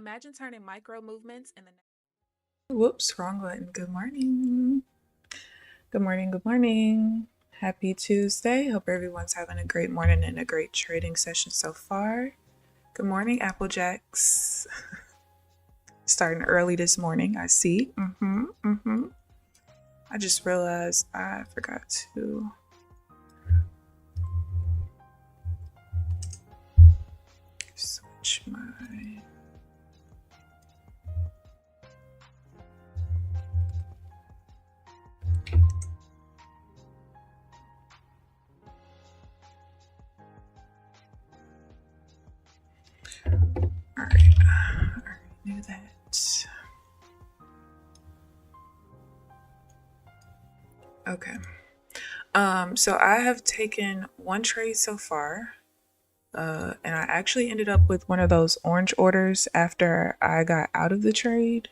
Imagine turning micro movements in the Whoops, wrong button. Good morning. Good morning. Good morning. Happy Tuesday. Hope everyone's having a great morning and a great trading session so far. Good morning, Applejacks. Starting early this morning, I see. I just realized I forgot to switch my Alright, I already knew that. Okay. So I have taken one trade so far. And I actually ended up with one of those orange orders after I got out of the trade.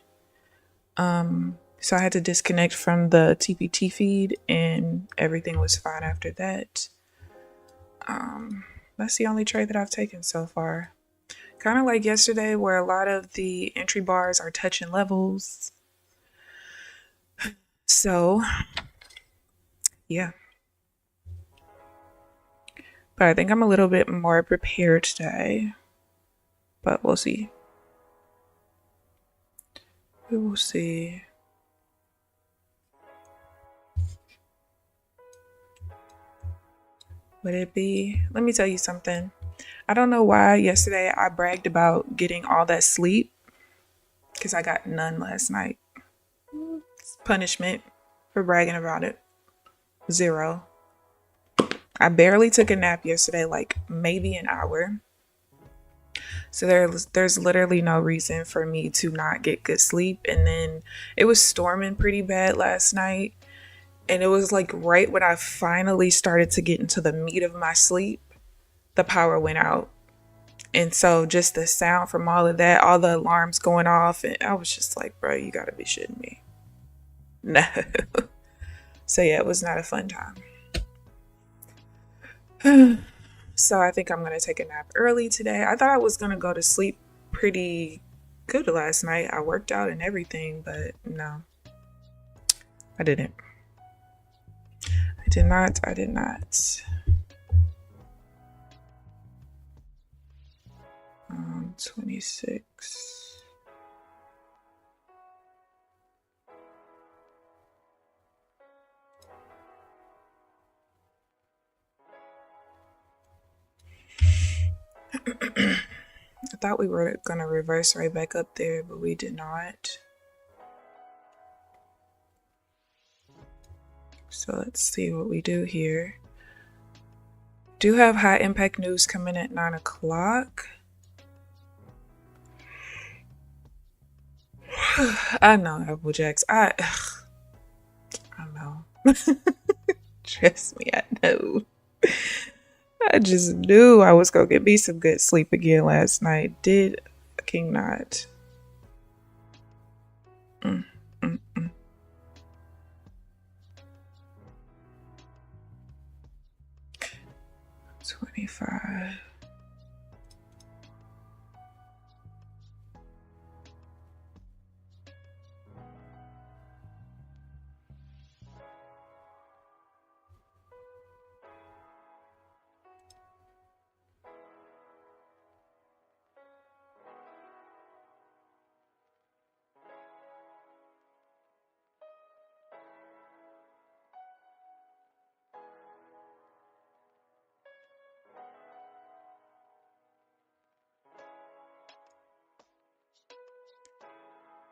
So I had to disconnect from the TPT feed and everything was fine after that. That's the only trade that I've taken so far. Kind of like yesterday where a lot of the entry bars are touching levels. So, yeah. But I think I'm a little bit more prepared today. But we'll see. We will see. Would it be? Let me tell you something. I don't know why yesterday I bragged about getting all that sleep because I got none last night. It's punishment for bragging about it. 0. I barely took a nap yesterday, like maybe an hour. So there's literally no reason for me to not get good sleep. And then it was storming pretty bad last night. And it was like right when I finally started to get into the meat of my sleep, the power went out. And so just the sound from all of that, all the alarms going off, and I was just like, bro, you gotta be shitting me. No. So yeah, it was not a fun time. So I think I'm gonna take a nap early today. I thought I was gonna go to sleep pretty good last night. I worked out and everything, but no, I didn't. I did not. 26. I thought we were gonna reverse right back up there, but we did not. So let's see what we do here. Do have high impact news coming at 9 o'clock. I know, Applejacks. I know. Trust me, I know. I just knew I was gonna get me some good sleep again last night. Did fucking not. 25.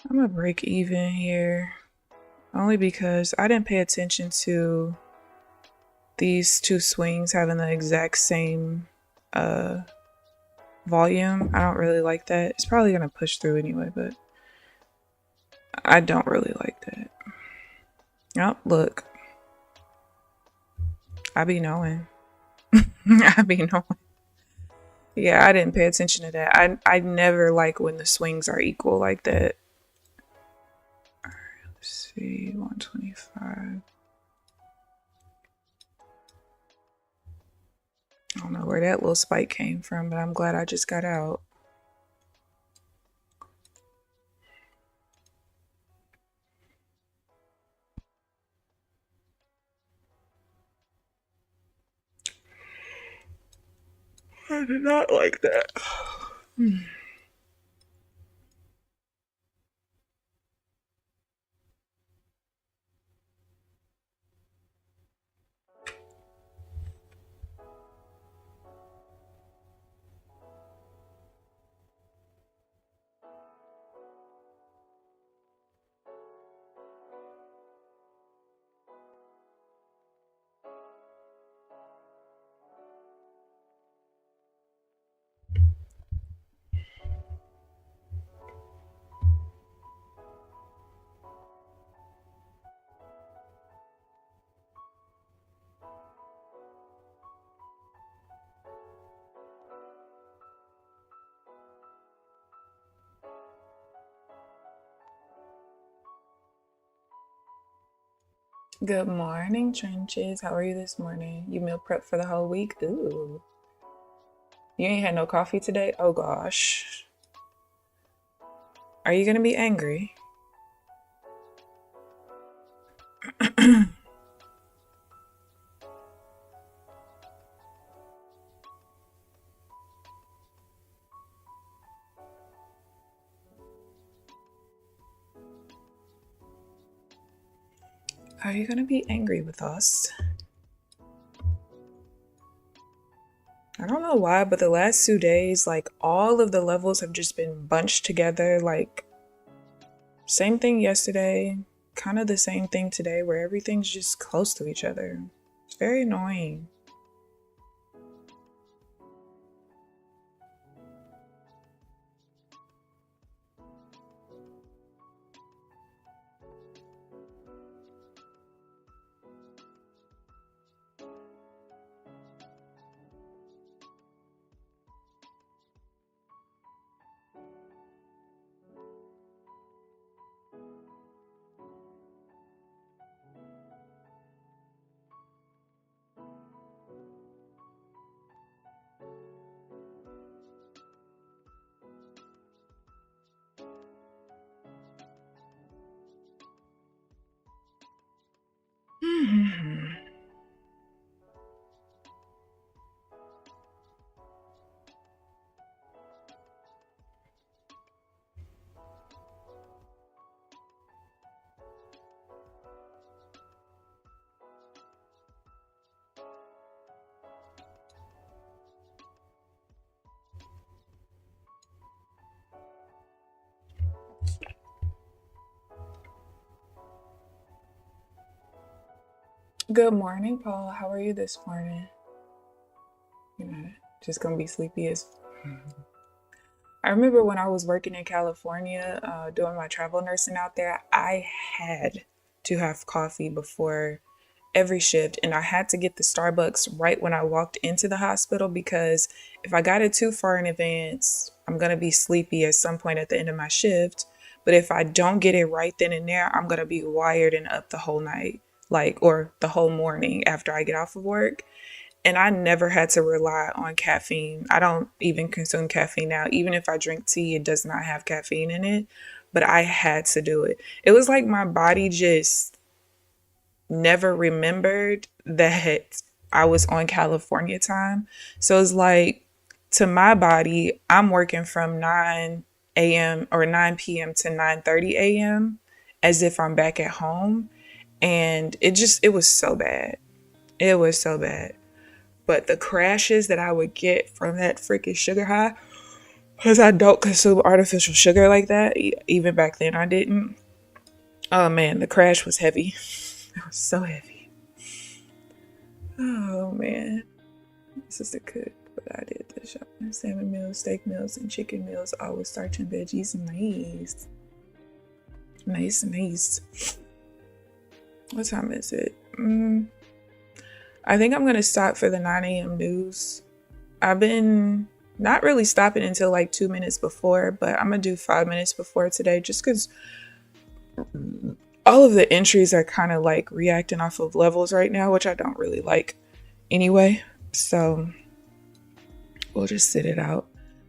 I'm gonna break even here. Only because I didn't pay attention to these two swings having the exact same volume. I don't really like that. It's probably gonna push through anyway, but I don't really like that. Oh, look. I be knowing. I be knowing. Yeah, I didn't pay attention to that. I never like when the swings are equal like that. Alright, let's see. 125. I don't know where that little spike came from, but I'm glad I just got out. I did not like that. Good morning, Trenches. How are you this morning? You meal prep for the whole week? Ooh. You ain't had no coffee today? Oh gosh. Are you gonna be angry? Are you gonna be angry with us? I don't know why, but the last 2 days, like all of the levels have just been bunched together. Like same thing yesterday, kind of the same thing today, where everything's just close to each other. It's very annoying. Good morning, Paul. How are you this morning? You know, just gonna be sleepy as. I remember when I was working in California, doing my travel nursing out there, I had to have coffee before every shift, and I had to get the Starbucks right when I walked into the hospital because if I got it too far in advance, I'm gonna be sleepy at some point at the end of my shift. But if I don't get it right then and there, I'm gonna be wired and up the whole night, like, or the whole morning after I get off of work. And I never had to rely on caffeine. I don't even consume caffeine now. Even if I drink tea, it does not have caffeine in it. But I had to do it. It was like my body just never remembered that I was on California time. So it's like to my body, I'm working from 9 a.m. or 9 p.m. to 9:30 a.m. as if I'm back at home. And it was so bad. It was so bad. But the crashes that I would get from that freaking sugar high, because I don't consume artificial sugar like that, even back then I didn't. Oh man, the crash was heavy. It was so heavy. Oh man. This is the cook, but I did the shopping. Salmon meals, steak meals, and chicken meals, all with starch and veggies. Nice. Nice. What time is it? I think I'm going to stop for the 9 a.m. news. I've been not really stopping until like 2 minutes before, but I'm going to do 5 minutes before today just because all of the entries are kind of like reacting off of levels right now, which I don't really like anyway. So we'll just sit it out.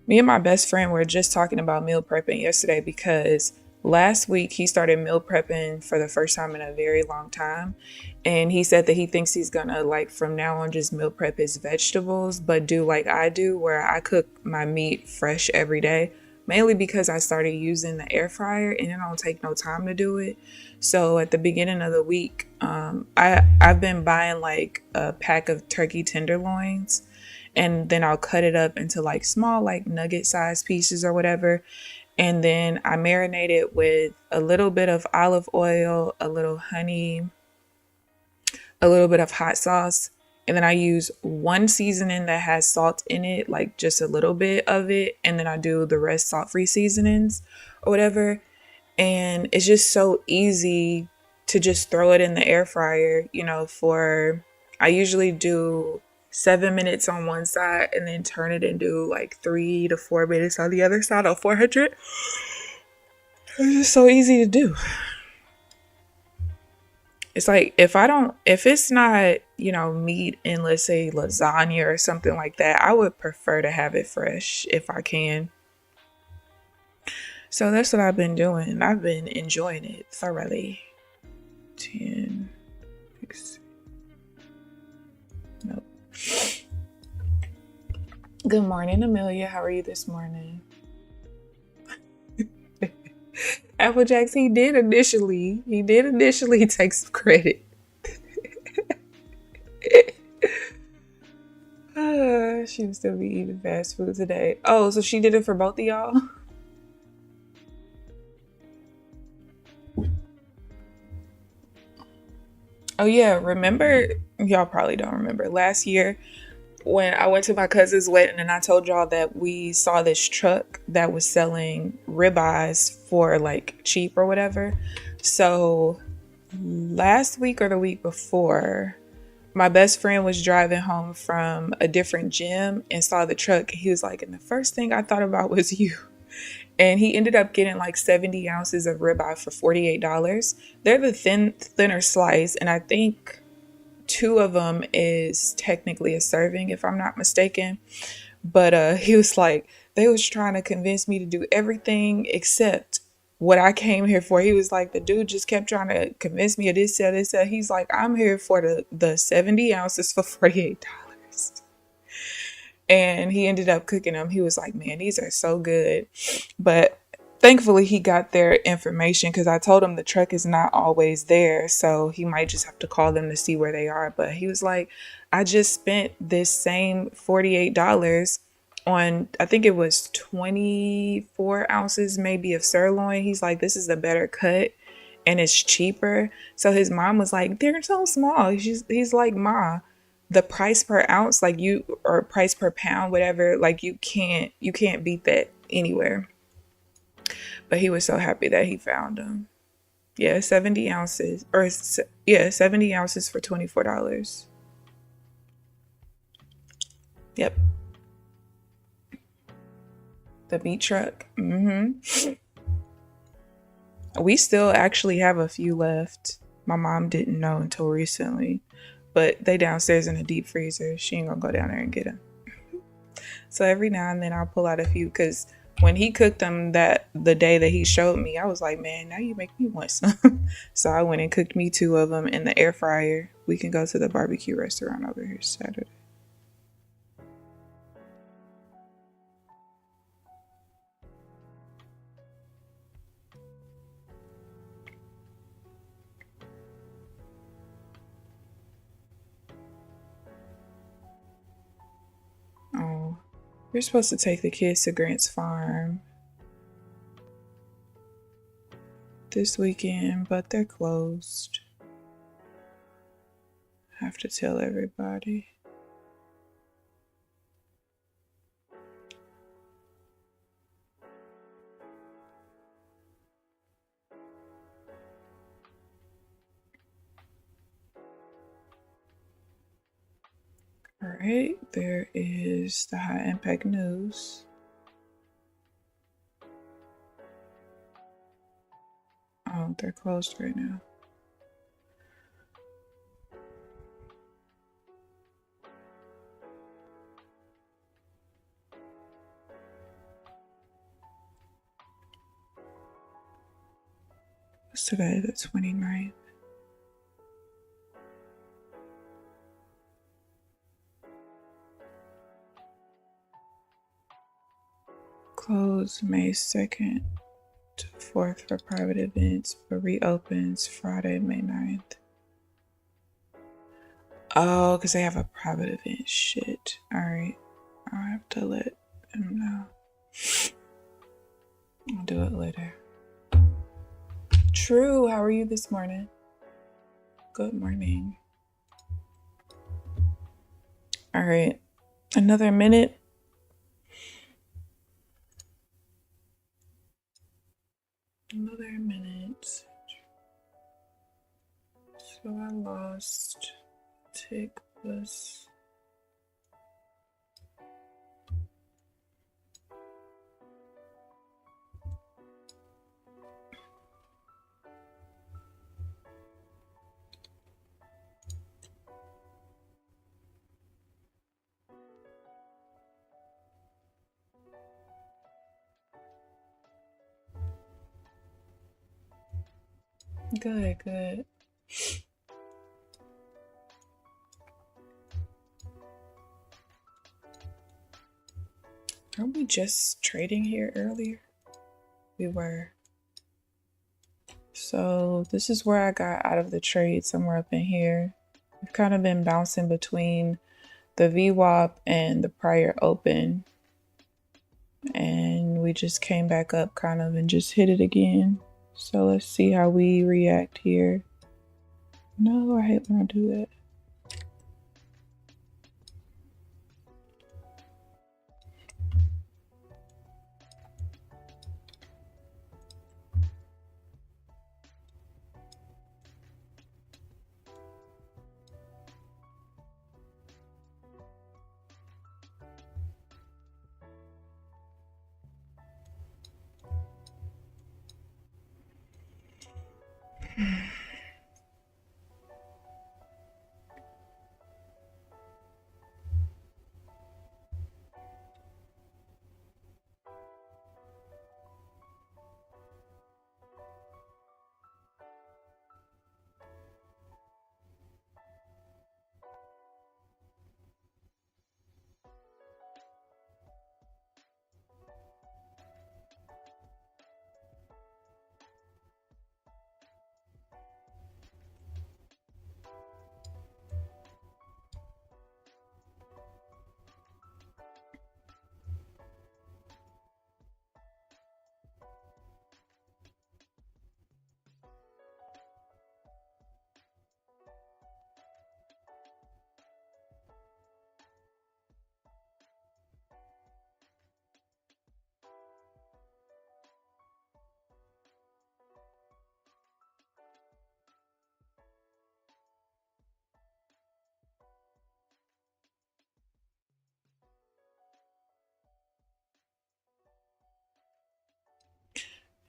Me and my best friend were just talking about meal prepping yesterday because last week he started meal prepping for the first time in a very long time. And he said that he thinks he's gonna, like, from now on just meal prep his vegetables, but do like I do, where I cook my meat fresh every day. Mainly because I started using the air fryer and it don't take no time to do it. So at the beginning of the week, I've been buying like a pack of turkey tenderloins, and then I'll cut it up into like small, like nugget size pieces or whatever. And then I marinate it with a little bit of olive oil, a little honey, a little bit of hot sauce. And then I use one seasoning that has salt in it, like just a little bit of it. And then I do the rest salt-free seasonings or whatever. And it's just so easy to just throw it in the air fryer, I usually do 7 minutes on one side and then turn it and do like 3 to 4 minutes on the other side on 400. It's just so easy to do. It's like if it's not, meat in, let's say, lasagna or something like that, I would prefer to have it fresh if I can. So that's what I've been doing. I've been enjoying it thoroughly. 10, 6, nope. Good morning, Amelia. How are you this morning? Applejacks, he did initially take some credit. She would still be eating fast food today. Oh, so she did it for both of y'all? Oh yeah, remember, y'all probably don't remember, last year when I went to my cousin's wedding and I told y'all that we saw this truck that was selling ribeyes for like cheap or whatever. So last week or the week before, my best friend was driving home from a different gym and saw the truck. He was like, and the first thing I thought about was you. And he ended up getting like 70 ounces of ribeye for $48. They're the thinner slice, and I think 2 of them is technically a serving, if I'm not mistaken. But he was like, they was trying to convince me to do everything except what I came here for. He was like, the dude just kept trying to convince me of this, this. He's like, I'm here for the 70 ounces for $48. And he ended up cooking them. He was like, man, these are so good. But thankfully he got their information, because I told him the truck is not always there. So he might just have to call them to see where they are. But he was like, I just spent this same $48 on, I think it was 24 ounces maybe of sirloin. He's like, this is the better cut and it's cheaper. So his mom was like, they're so small. He's like, Ma, the price per ounce, like or price per pound, whatever, like you can't beat that anywhere. But he was so happy that he found them. Yeah, 70 ounces for $24. Yep. The meat truck. We still actually have a few left. My mom didn't know until recently. But they downstairs in the deep freezer. She ain't gonna go down there and get them. So every now and then I'll pull out a few, because when he cooked them the day that he showed me, I was like, man, now you make me want some. So I went and cooked me 2 of them in the air fryer. We can go to the barbecue restaurant over here Saturday. Oh, we're supposed to take the kids to Grant's Farm this weekend, but they're closed. I have to tell everybody. All right, there is the high impact news. Oh, they're closed right now. Today, the 29th. Closed May 2nd to 4th for private events, but reopens Friday, May 9th. Oh, because they have a private event. Shit. Alright. I'll have to let them know. I'll do it later. True. How are you this morning? Good morning. Alright. Another minute. Another minute. So I lost tick plus. Good, good. Aren't we just trading here earlier? We were. So this is where I got out of the trade, somewhere up in here. We've kind of been bouncing between the VWAP and the prior open. And we just came back up kind of and just hit it again. So let's see how we react here. No, I hate when I do that.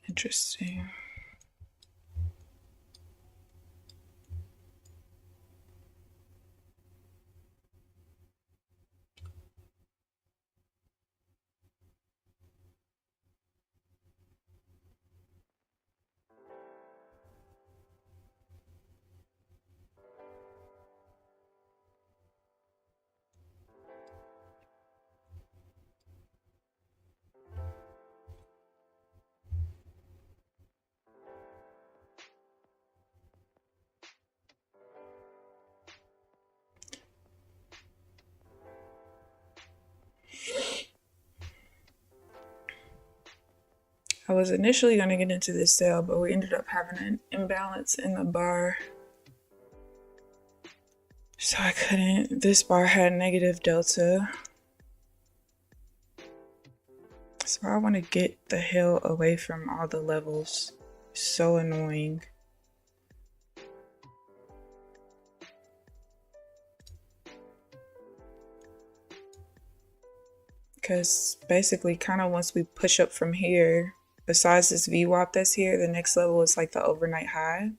Interesting. I was initially going to get into this sale, but we ended up having an imbalance in the bar. So I couldn't. This bar had negative delta. So I want to get the hell away from all the levels. So annoying. Because basically kind of once we push up from here, besides this VWAP that's here, the next level is like the overnight high.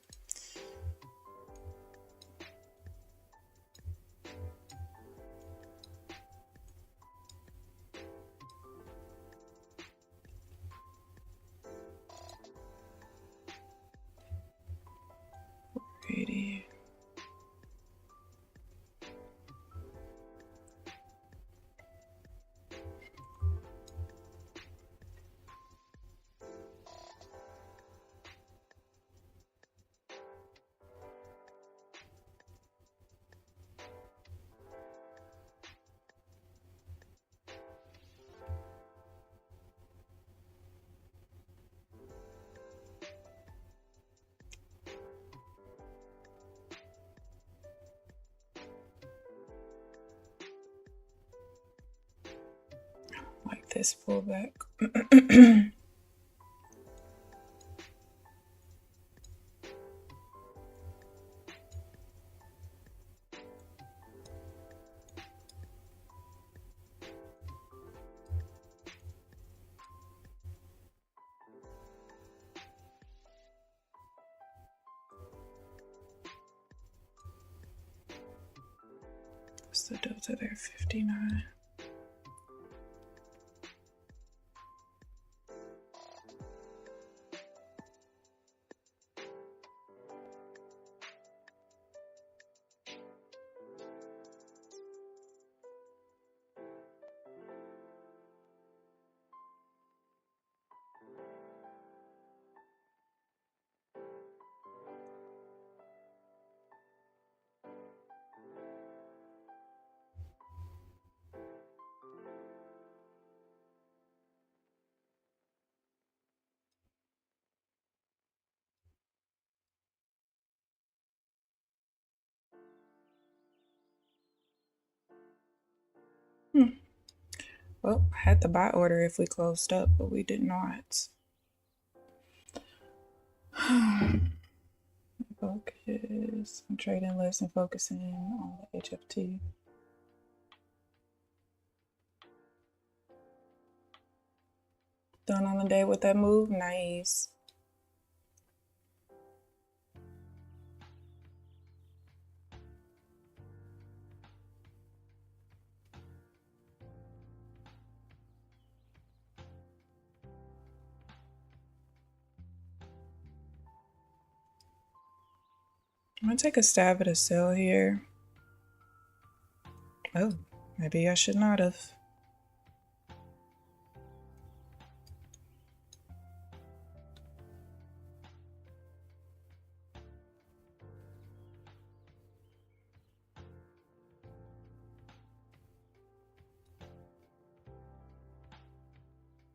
this pullback. What's the delta there? 59. Well, I had the buy order if we closed up, but we did not. Focus. I'm trading less and focusing on the HFT. Done on the day with that move. Nice. I'm gonna take a stab at a sell here. Oh, maybe I should not have.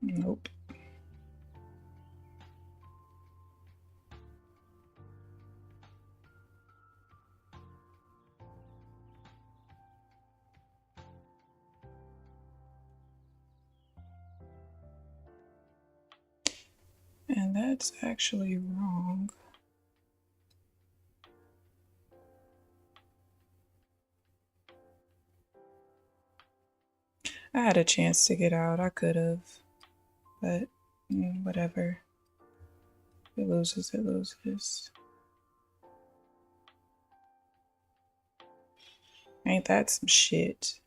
Nope. And that's actually wrong. I had a chance to get out. I could have, but whatever. If it loses, it loses. Ain't that some shit?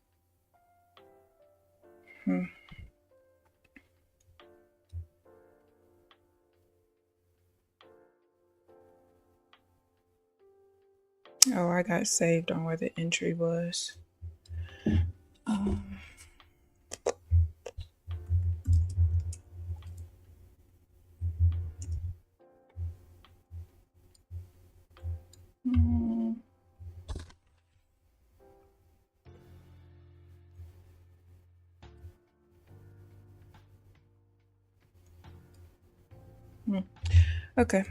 Oh, I got saved on where the entry was. Okay.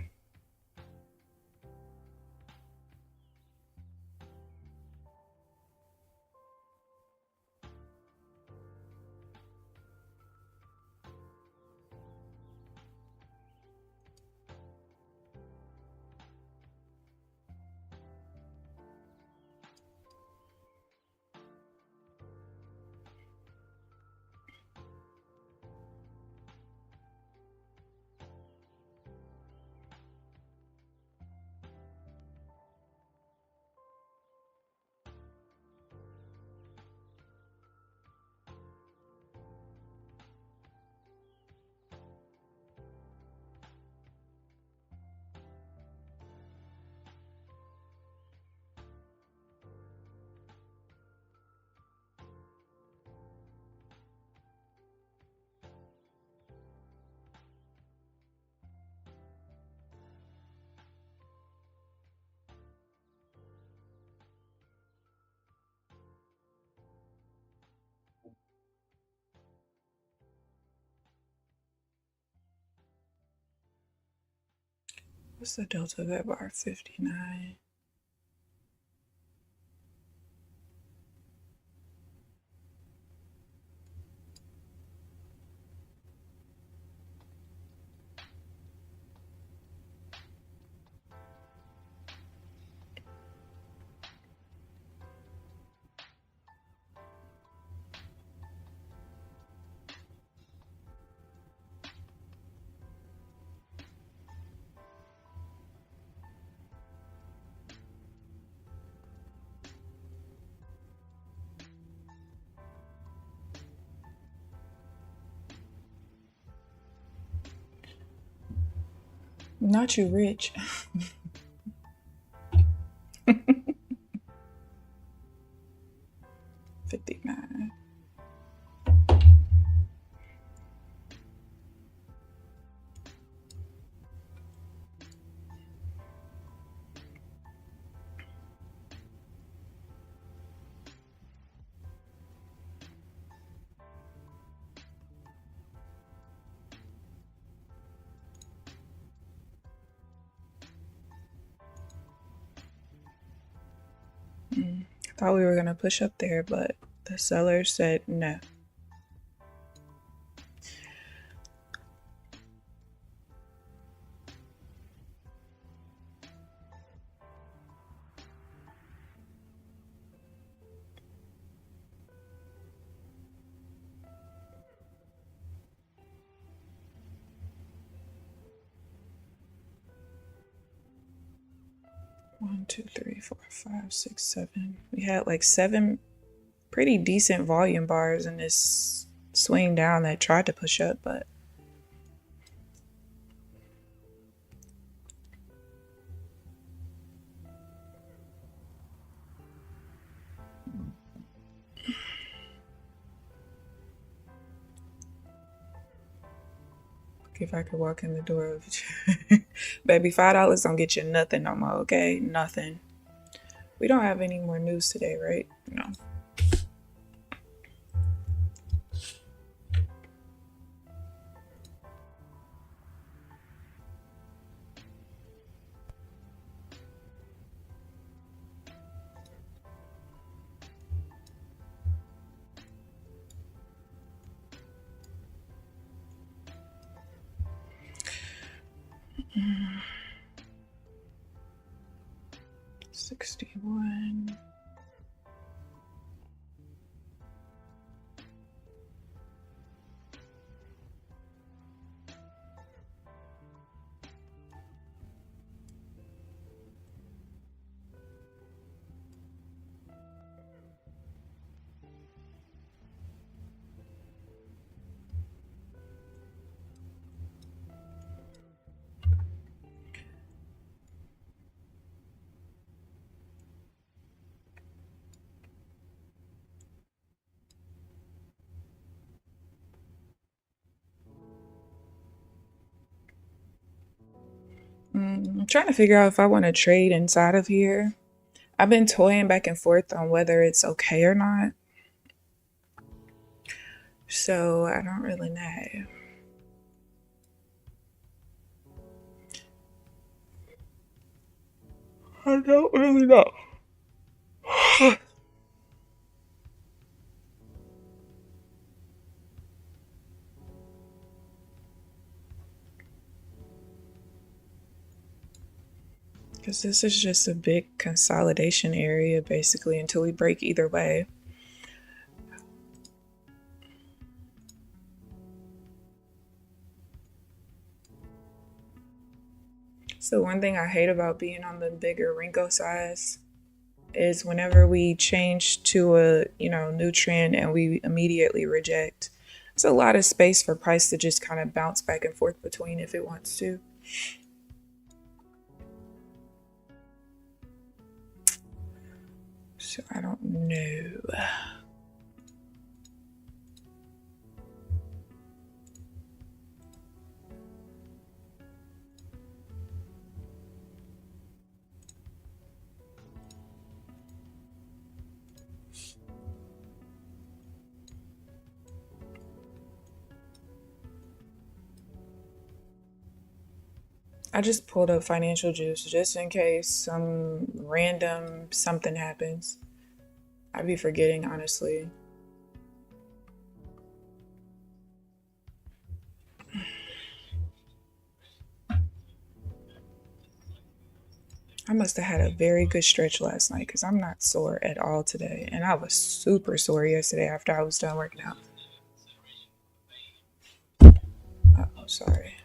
What's the delta of that bar? 59. Not you rich. 59. I thought we were going to push up there, but the seller said no. One, two, three, four, five, six, seven. We had like 7 pretty decent volume bars in this swing down that tried to push up, but if I could walk in the door of baby, $5 don't get you nothing no more, okay? Nothing. We don't have any more news today, right? No. Mm. 61. I'm trying to figure out if I want to trade inside of here. I've been toying back and forth on whether it's okay or not. So I don't really know. I don't really know. Because this is just a big consolidation area, basically, until we break either way. So one thing I hate about being on the bigger Ringo size is whenever we change to a new trend and we immediately reject, it's a lot of space for price to just kind of bounce back and forth between if it wants to. So I don't know. I just pulled up financial juice just in case some random something happens. I'd be forgetting, honestly. I must have had a very good stretch last night because I'm not sore at all today. And I was super sore yesterday after I was done working out. Oh, sorry.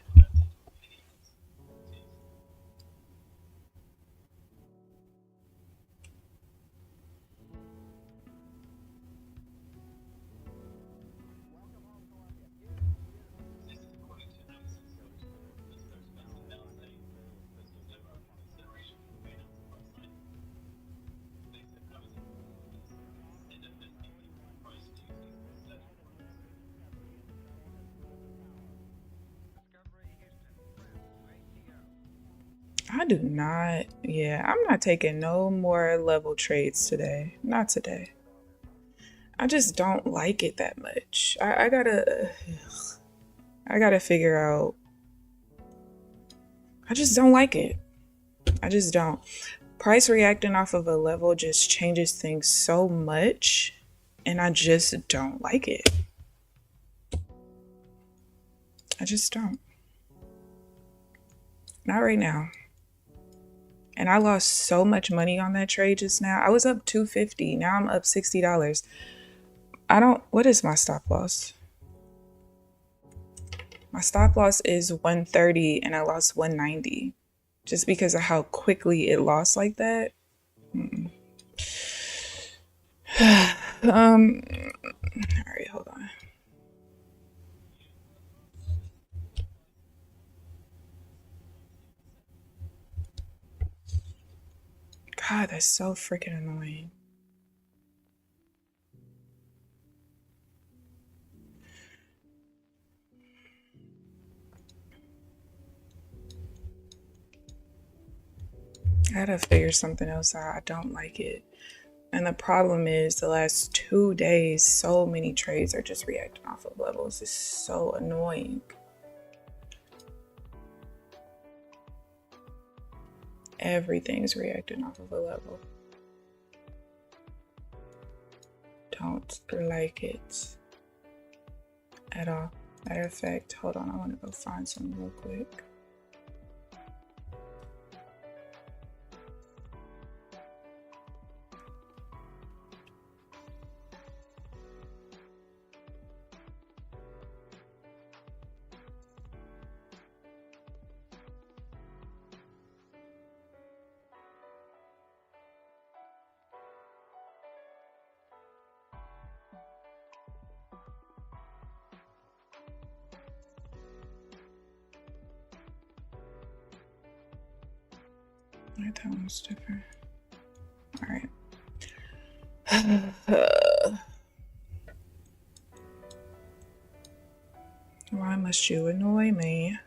I do not. Yeah, I'm not taking no more level trades today. Not today. I just don't like it that much. I gotta figure out. I just don't like it. I just don't. Price reacting off of a level just changes things so much, and I just don't like it. I just don't. Not right now. And I lost so much money on that trade just now. I was up $250. Now I'm up $60. What is my stop loss? My stop loss is 130 and I lost 190 just because of how quickly it lost like that. All right, hold on. God, that's so freaking annoying. I gotta figure something else out. I don't like it. And the problem is the last 2 days, so many trades are just reacting off of levels. It's so annoying. Everything's reacting off of a level. Don't like it at all. Matter of fact, hold on, I want to go find some real quick. That one's different. All right. Why must you annoy me?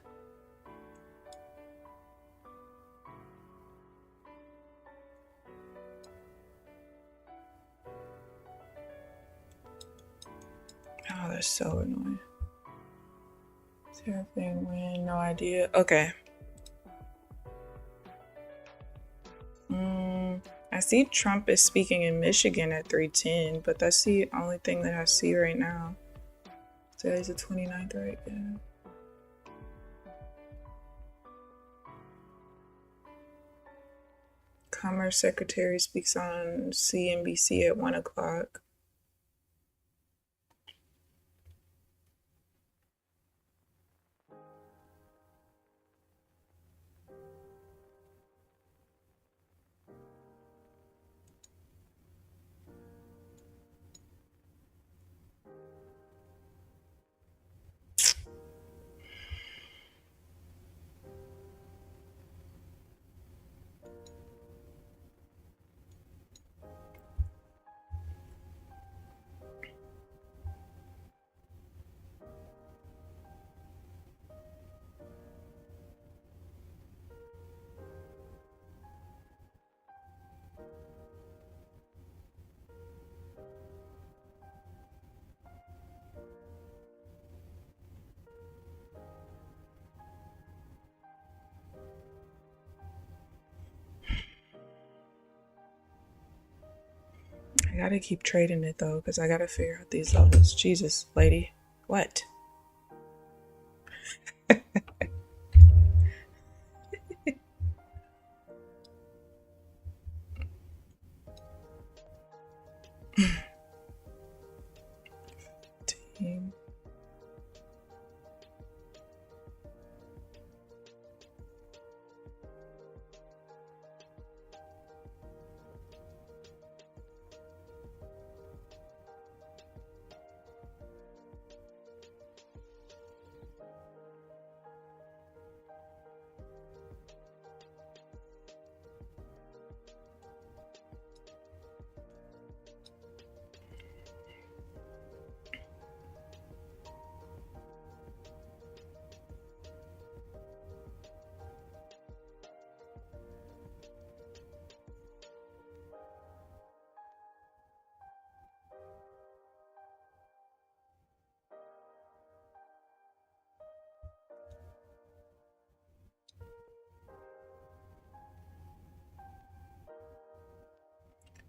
Oh, that's so annoying. Scalping win, no idea. Okay. I see Trump is speaking in Michigan at 3:10, but that's the only thing that I see right now. Today's the 29th, right? Yeah. Commerce Secretary speaks on CNBC at 1 o'clock. I gotta keep trading it though, because I gotta figure out these levels. Jesus, lady. What? Team.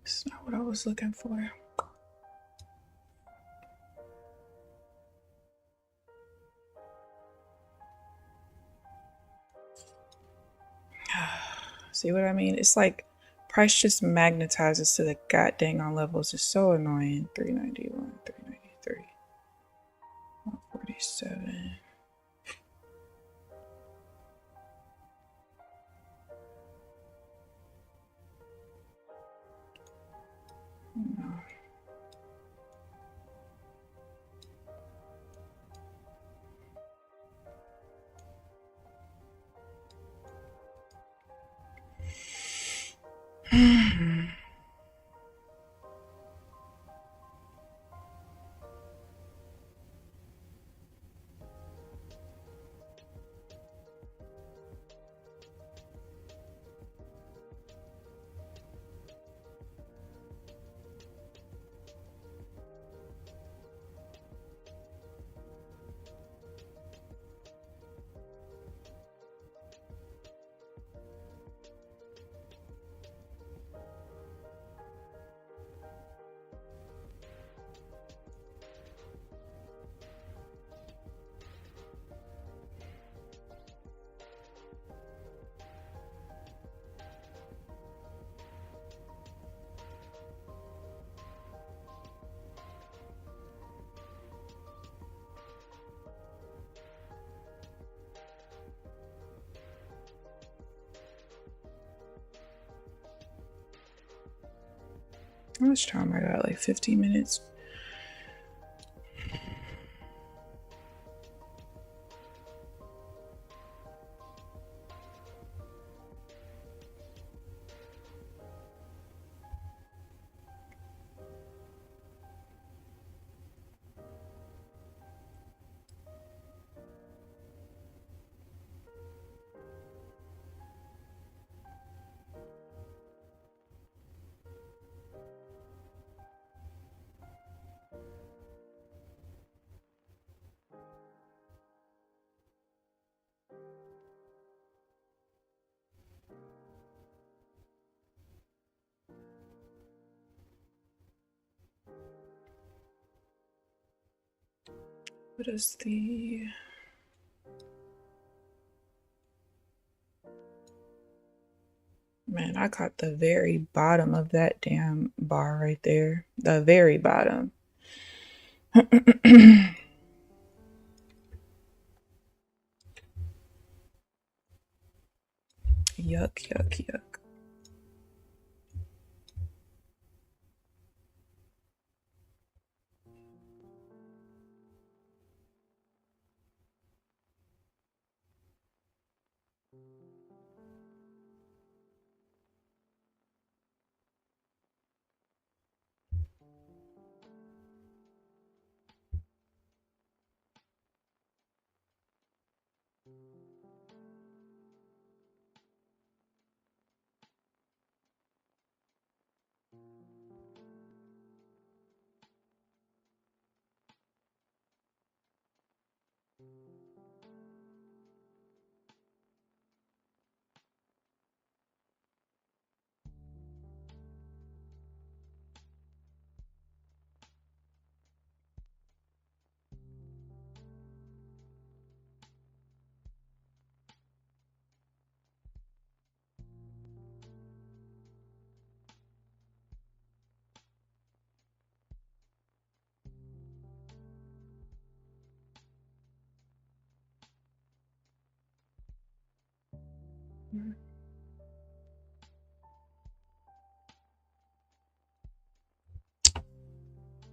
It's not what I was looking for. See what I mean? It's like price just magnetizes to the goddamn on levels. It's so annoying. 391, 393, 147. No. How much time I got? Like 15 minutes. What is the... Man, I caught the very bottom of that damn bar right there. The very bottom. Yuck, yuck, yuck.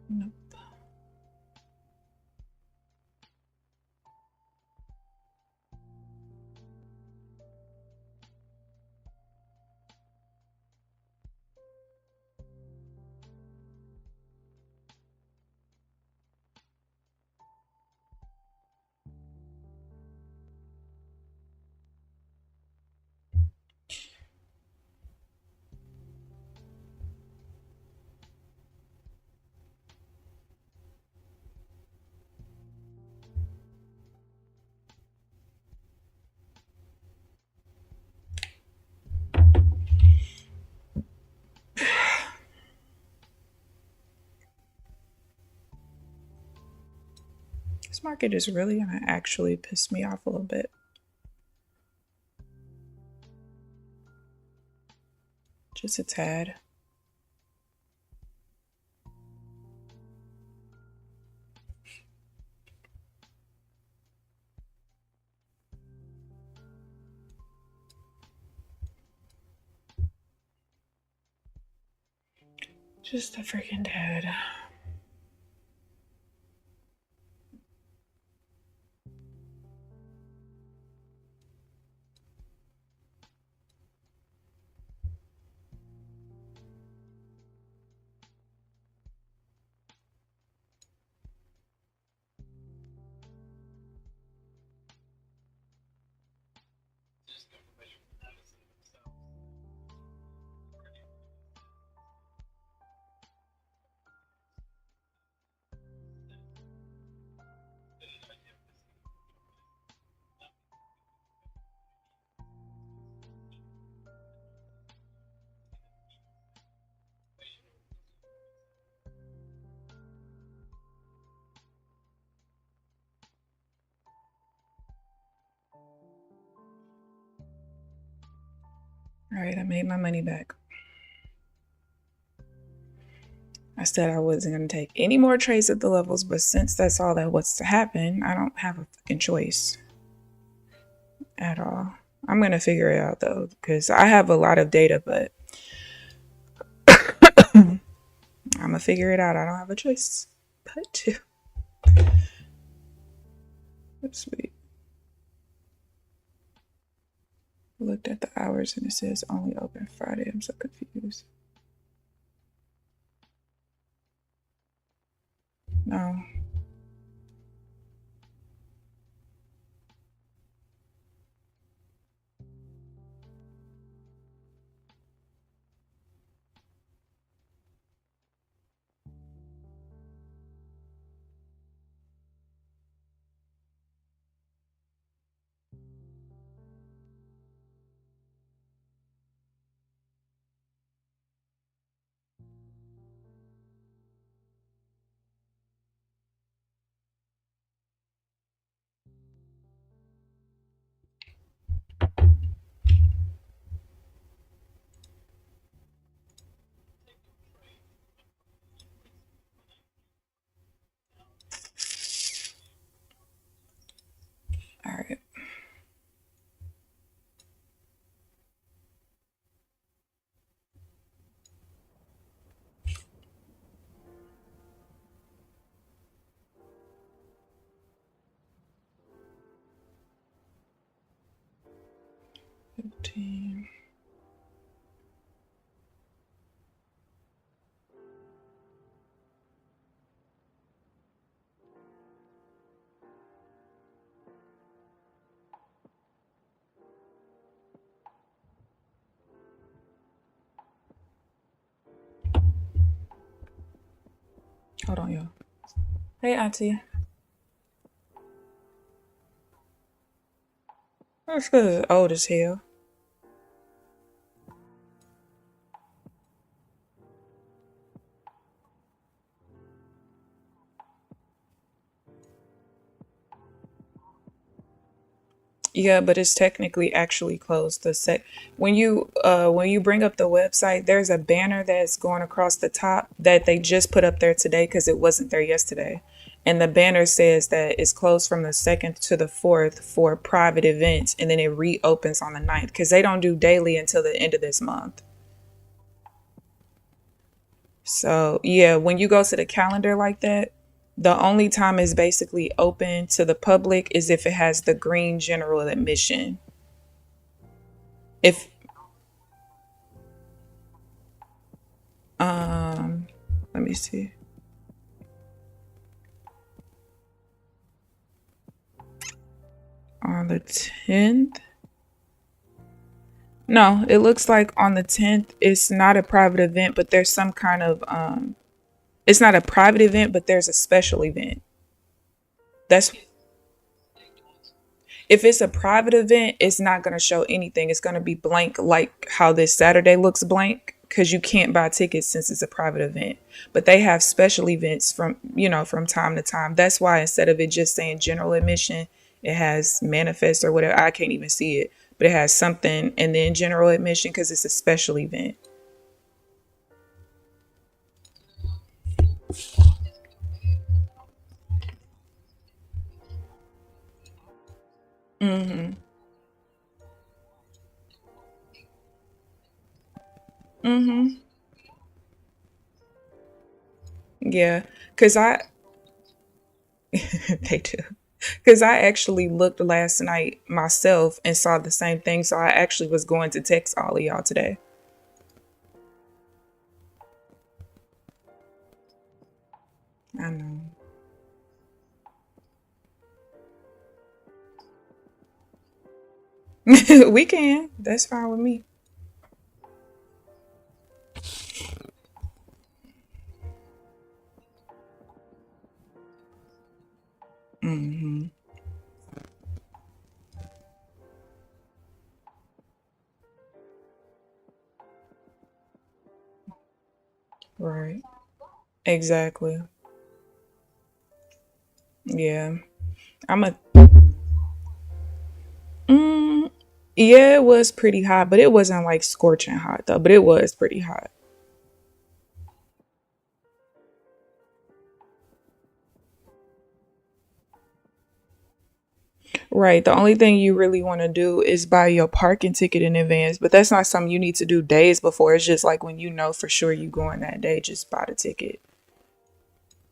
Nope. market is really gonna actually piss me off a little bit. Just a tad. Just a freaking tad. All right, I made my money back. I said I wasn't going to take any more trades at the levels, but since that's all that was to happen, I don't have a fucking choice at all. I'm going to figure it out though, because I have a lot of data, but I'm going to figure it out. I don't have a choice but to. That's sweet. Looked at the hours and it says only open Friday. I'm so confused. No. All right. Hold on, y'all. Hey, Auntie. That's because it's old as hell. Yeah, but it's technically actually closed. When you bring up the website, there's a banner that's going across the top that they just put up there today because it wasn't there yesterday. And the banner says that it's closed from the 2nd to the 4th for private events, and then it reopens on the 9th because they don't do daily until the end of this month. So yeah, when you go to the calendar like that, the only time it's basically open to the public is if it has the green general admission. If let me see. On the 10th? No, it looks like on the 10th it's not a private event, but there's some kind of it's not a private event, but there's a special event. That's if it's a private event, it's not going to show anything. It's going to be blank, like how this Saturday looks blank. because you can't buy tickets since it's a private event. But they have special events from, from time to time. That's why instead of it just saying general admission, it has manifest or whatever. I can't even see it, but it has something and then general admission because it's a special event. Mm-hmm. Mm-hmm. Yeah, because they do. Because I actually looked last night myself and saw the same thing. So I actually was going to text all of y'all today. I know. We can. That's fine with me. Hmm. Right. Exactly. Yeah. I'm a. Mm, yeah, it was pretty hot, but it wasn't like scorching hot though. But it was pretty hot. Right. The only thing you really want to do is buy your parking ticket in advance, but that's not something you need to do days before. It's just like when you know for sure you going that day, just buy the ticket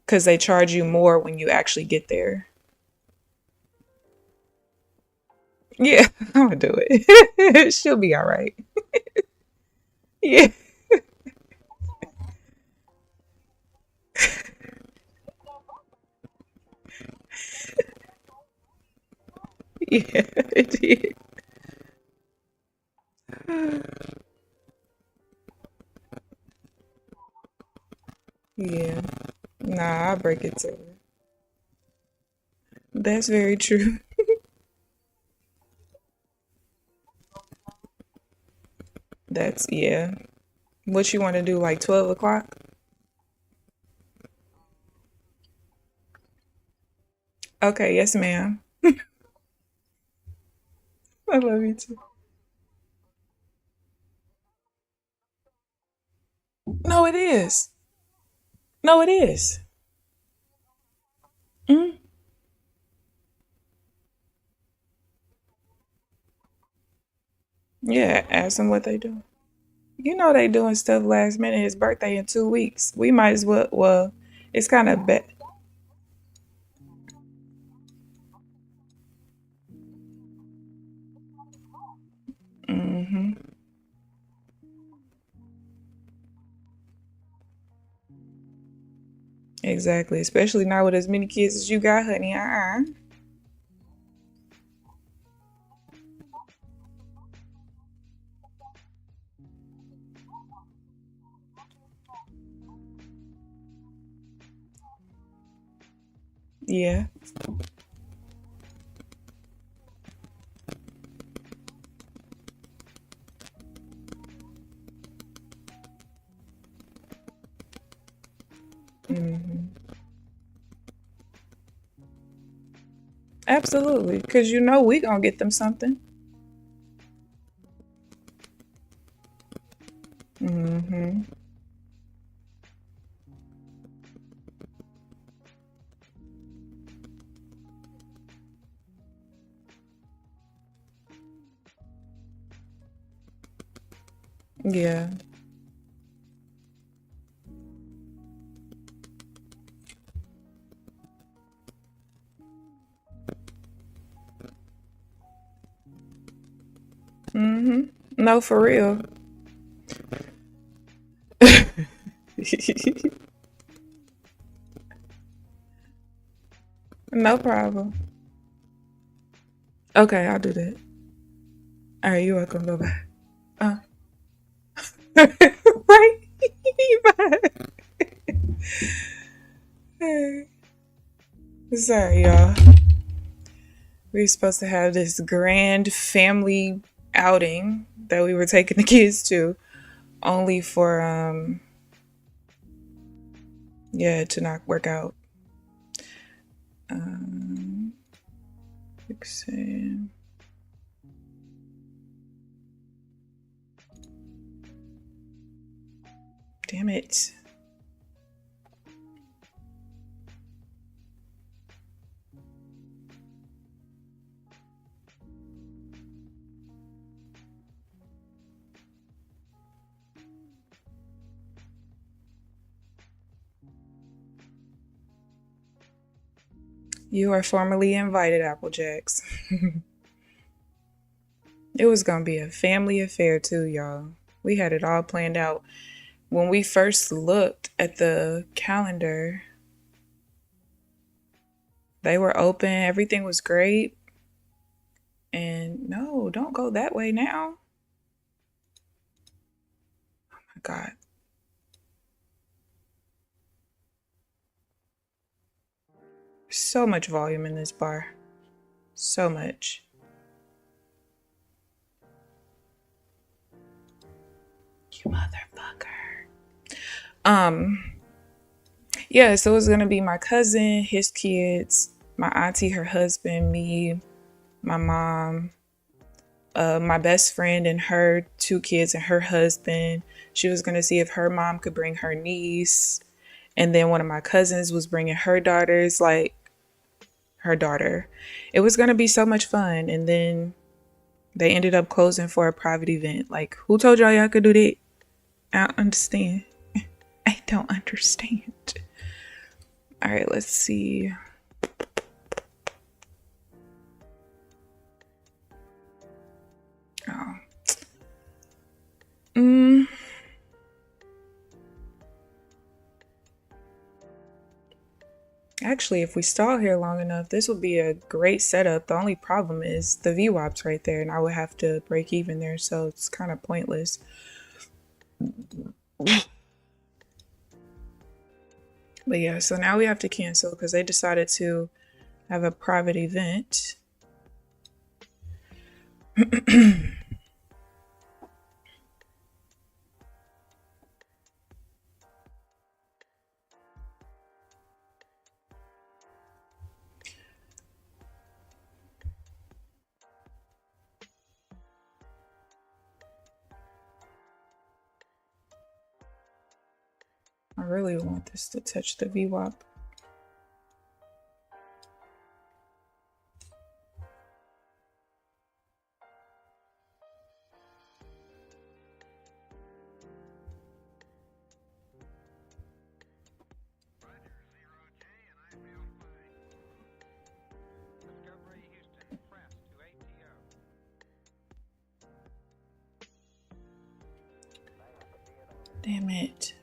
because they charge you more when you actually get there. Yeah, I'm gonna do it. She'll be all right. Yeah, yeah, it did. Yeah, nah, I'll break it to her. That's very true. That's yeah. What you want to do, like 12 o'clock? Okay, yes, ma'am. I love you too. No, it is. No, it is. Mm, yeah, ask them what they do. You know they doing stuff last minute. His birthday in 2 weeks. We might as well. Well, it's kind of bad. Hmm. Exactly. Especially now with as many kids as you got, honey. Yeah. Hmm. Absolutely. Because you know we gonna get them something. Hmm. Yeah. Hmm. No, for real. No problem. Okay, I'll do that. All right, you're welcome. Bye bye. Uh, right? Bye. Sorry, y'all. We were supposed to have this grand family outing that we were taking the kids to only for yeah, to not work out. Fixing. Damn it. You are formally invited, Applejacks. It was gonna be a family affair too, y'all. We had it all planned out. When we first looked at the calendar, they were open, everything was great. And no, don't go that way now. Oh my God. So much volume in this bar. So much. You motherfucker. Yeah, so it was gonna be my cousin, his kids, my auntie, her husband, me, my mom, my best friend and her 2 kids and her husband. She was gonna see if her mom could bring her niece. And then one of my cousins was bringing her daughters, like her daughter. It was gonna be so much fun. And then they ended up closing for a private event. Like, who told y'all could do that? I don't understand. I don't understand. All right, let's see. Oh. Actually, if we stall here long enough, this will be a great setup. The only problem is the VWAP's right there, and I would have to break even there, so it's kind of pointless. But yeah, so now we have to cancel because they decided to have a private event. I really want this to touch the VWAP. Damn it.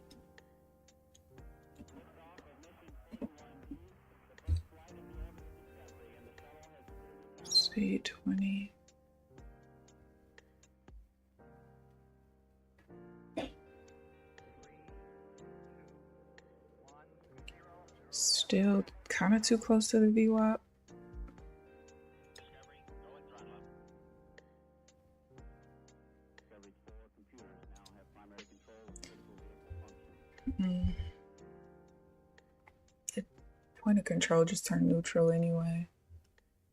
Speed 20. Still kind of too close to the VWAP. The point of control just turned neutral anyway.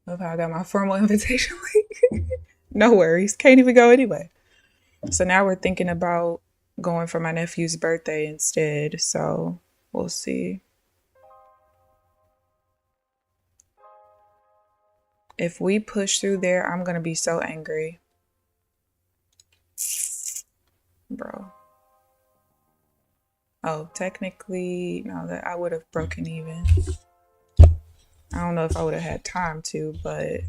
Love how I got my formal invitation link. No worries. Can't even go anyway. So now we're thinking about going for my nephew's birthday instead. So we'll see. If we push through there, I'm going to be so angry. Bro. Oh, technically, no, that I would have broken even. I don't know if I would have had time to, but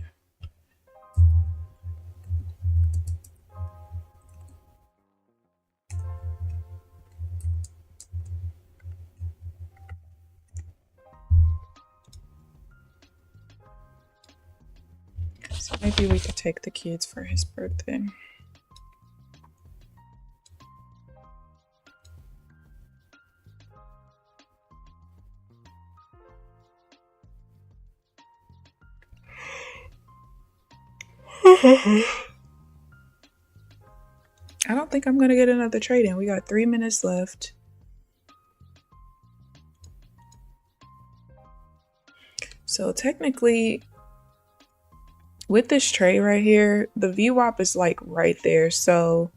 so maybe we could take the kids for his birthday. I don't think I'm going to get another trade in. We got 3 minutes left. So technically, with this trade right here, the VWAP is like right there. So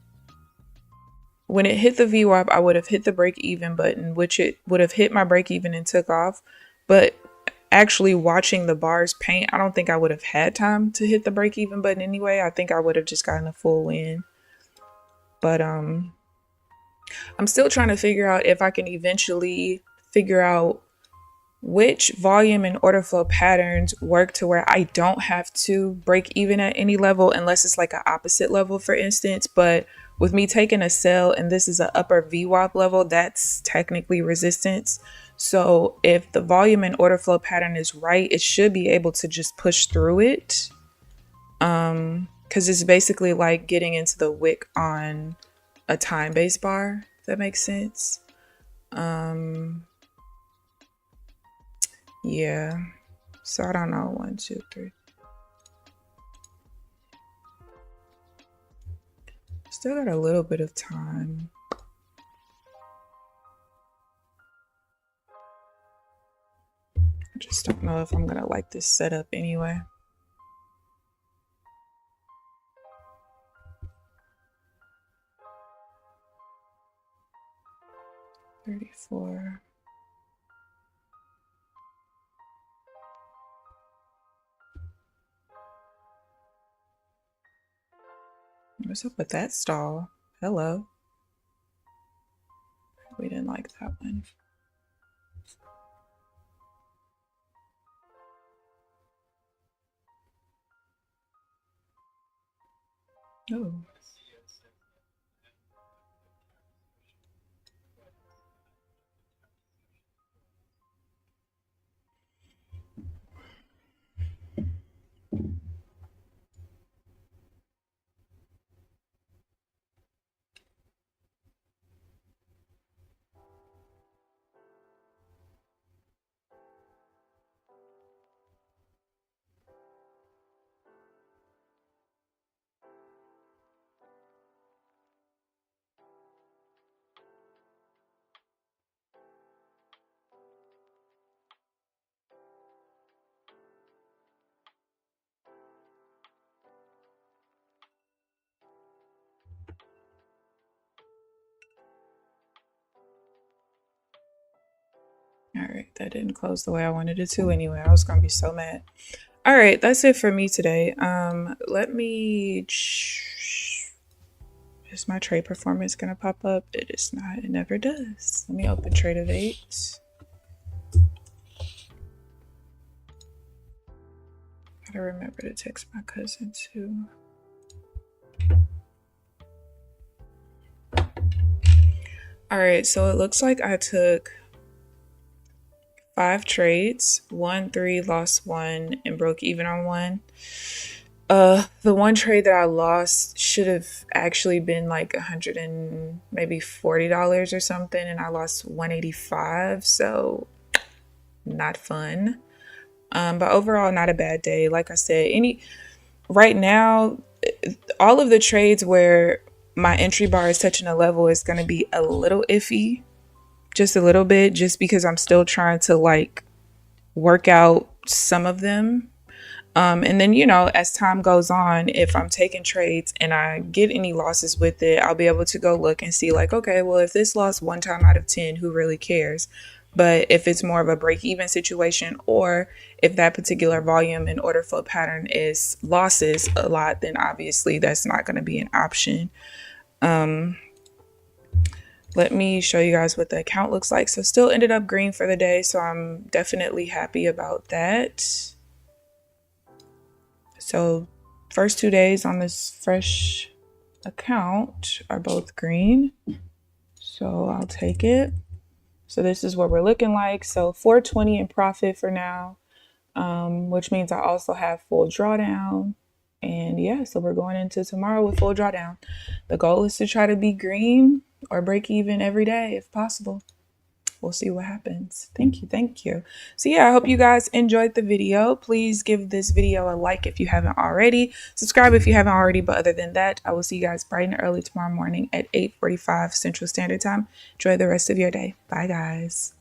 when it hit the VWAP, I would have hit the break even button, which it would have hit my break even and took off. But actually watching the bars paint, I don't think I would have had time to hit the break even button anyway. I think I would have just gotten a full win. But I'm still trying to figure out if I can eventually figure out which volume and order flow patterns work to where I don't have to break even at any level unless it's like an opposite level, for instance. But with me taking a sell and this is an upper VWAP level, that's technically resistance. So if the volume and order flow pattern is right, it should be able to just push through it. Because it's basically like getting into the wick on a time-based bar, if that makes sense. Yeah, so I don't know. 1, 2, 3. Still got a little bit of time. I just don't know if I'm gonna like this setup anyway. $34. What's up with that stall? Hello. We didn't like that one. Oh. All right, that didn't close the way I wanted it to anyway. I was gonna be so mad. All right, that's it for me today. Let me. Is my trade performance gonna pop up? It is not. It never does. Let me open Trade of 8. Gotta remember to text my cousin too. All right, so it looks like I took 5 trades, won 3, lost 1, and broke even on 1. The one trade that I lost should have actually been like $100 and maybe $40 or something, and I lost $185, so not fun. But overall, not a bad day. Like I said, right now, all of the trades where my entry bar is touching a level is going to be a little iffy, just a little bit, just because I'm still trying to like work out some of them. And then, you know, as time goes on, if I'm taking trades and I get any losses with it, I'll be able to go look and see like, okay, well, if this lost 1 time out of 10, who really cares? But if it's more of a break even situation, or if that particular volume and order flow pattern is losses a lot, then obviously that's not going to be an option. Let me show you guys what the account looks like. So still ended up green for the day, so I'm definitely happy about that. So first 2 days on this fresh account are both green. So I'll take it. So this is what we're looking like. So 420 in profit for now, which means I also have full drawdown. And yeah, so we're going into tomorrow with full drawdown. The goal is to try to be green or break even every day if possible. we'll see what happens. Thank you. Thank you. So yeah, I hope you guys enjoyed the video. Please give this video a like if you haven't already. Subscribe if you haven't already. But other than that, I will see you guys bright and early tomorrow morning at 8:45 Central Standard Time. Enjoy the rest of your day. Bye, guys.